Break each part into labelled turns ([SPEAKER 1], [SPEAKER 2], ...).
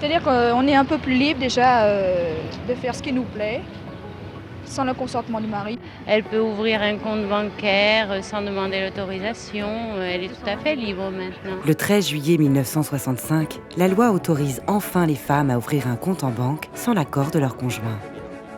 [SPEAKER 1] C'est-à-dire qu'on est un peu plus libre déjà de faire ce qui nous plaît, sans le consentement du mari.
[SPEAKER 2] Elle peut ouvrir un compte bancaire sans demander l'autorisation. Elle est tout à fait libre maintenant.
[SPEAKER 3] Le 13 juillet 1965, la loi autorise enfin les femmes à ouvrir un compte en banque sans l'accord de leur conjoint.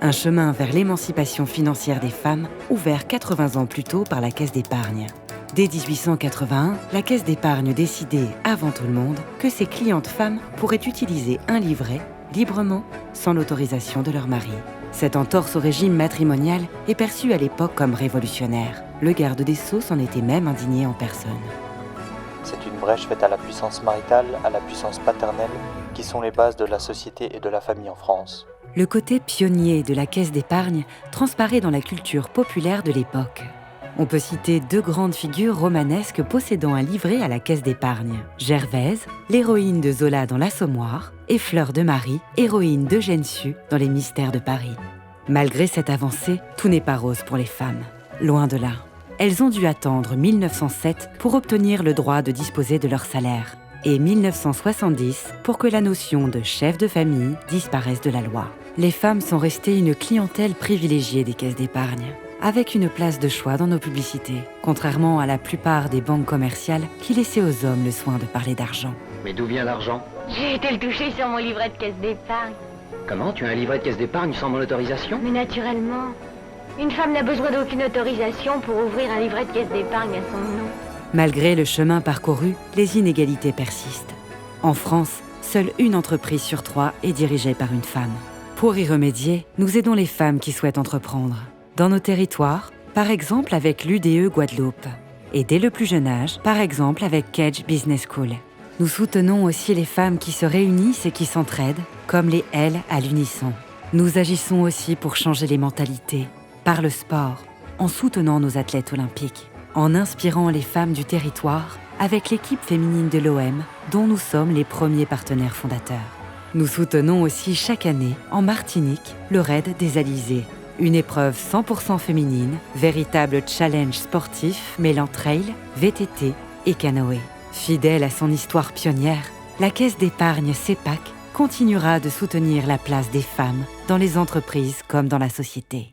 [SPEAKER 3] Un chemin vers l'émancipation financière des femmes, ouvert 80 ans plus tôt par la Caisse d'épargne. Dès 1881, la Caisse d'épargne décidait, avant tout le monde, que ses clientes femmes pourraient utiliser un livret librement, sans l'autorisation de leur mari. Cette entorse au régime matrimonial est perçue à l'époque comme révolutionnaire. Le garde des Sceaux s'en était même indigné en personne.
[SPEAKER 4] C'est une brèche faite à la puissance maritale, à la puissance paternelle, qui sont les bases de la société et de la famille en France.
[SPEAKER 3] Le côté pionnier de la Caisse d'épargne transparaît dans la culture populaire de l'époque. On peut citer deux grandes figures romanesques possédant un livret à la Caisse d'épargne. Gervaise, l'héroïne de Zola dans L'Assommoir, et Fleur de Marie, héroïne d'Eugène Sue dans Les Mystères de Paris. Malgré cette avancée, tout n'est pas rose pour les femmes. Loin de là. Elles ont dû attendre 1907 pour obtenir le droit de disposer de leur salaire, et 1970 pour que la notion de chef de famille disparaisse de la loi. Les femmes sont restées une clientèle privilégiée des caisses d'épargne, avec une place de choix dans nos publicités, contrairement à la plupart des banques commerciales qui laissaient aux hommes le soin de parler d'argent.
[SPEAKER 5] Mais d'où vient l'argent?
[SPEAKER 6] J'ai été le toucher sur mon livret de caisse d'épargne.
[SPEAKER 5] Comment? Tu as un livret de caisse d'épargne sans mon autorisation?
[SPEAKER 6] Mais naturellement, une femme n'a besoin d'aucune autorisation pour ouvrir un livret de caisse d'épargne à son nom.
[SPEAKER 3] Malgré le chemin parcouru, les inégalités persistent. En France, seule une entreprise sur 3 est dirigée par une femme. Pour y remédier, nous aidons les femmes qui souhaitent entreprendre. Dans nos territoires, par exemple avec l'UDE Guadeloupe. Et dès le plus jeune âge, par exemple avec Kedge Business School. Nous soutenons aussi les femmes qui se réunissent et qui s'entraident, comme les L à l'unisson. Nous agissons aussi pour changer les mentalités, par le sport, en soutenant nos athlètes olympiques, en inspirant les femmes du territoire avec l'équipe féminine de l'OM, dont nous sommes les premiers partenaires fondateurs. Nous soutenons aussi chaque année, en Martinique, le Raid des Alizés, une épreuve 100% féminine, véritable challenge sportif mêlant trail, VTT et canoë. Fidèle à son histoire pionnière, la Caisse d'épargne CEPAC continuera de soutenir la place des femmes dans les entreprises comme dans la société.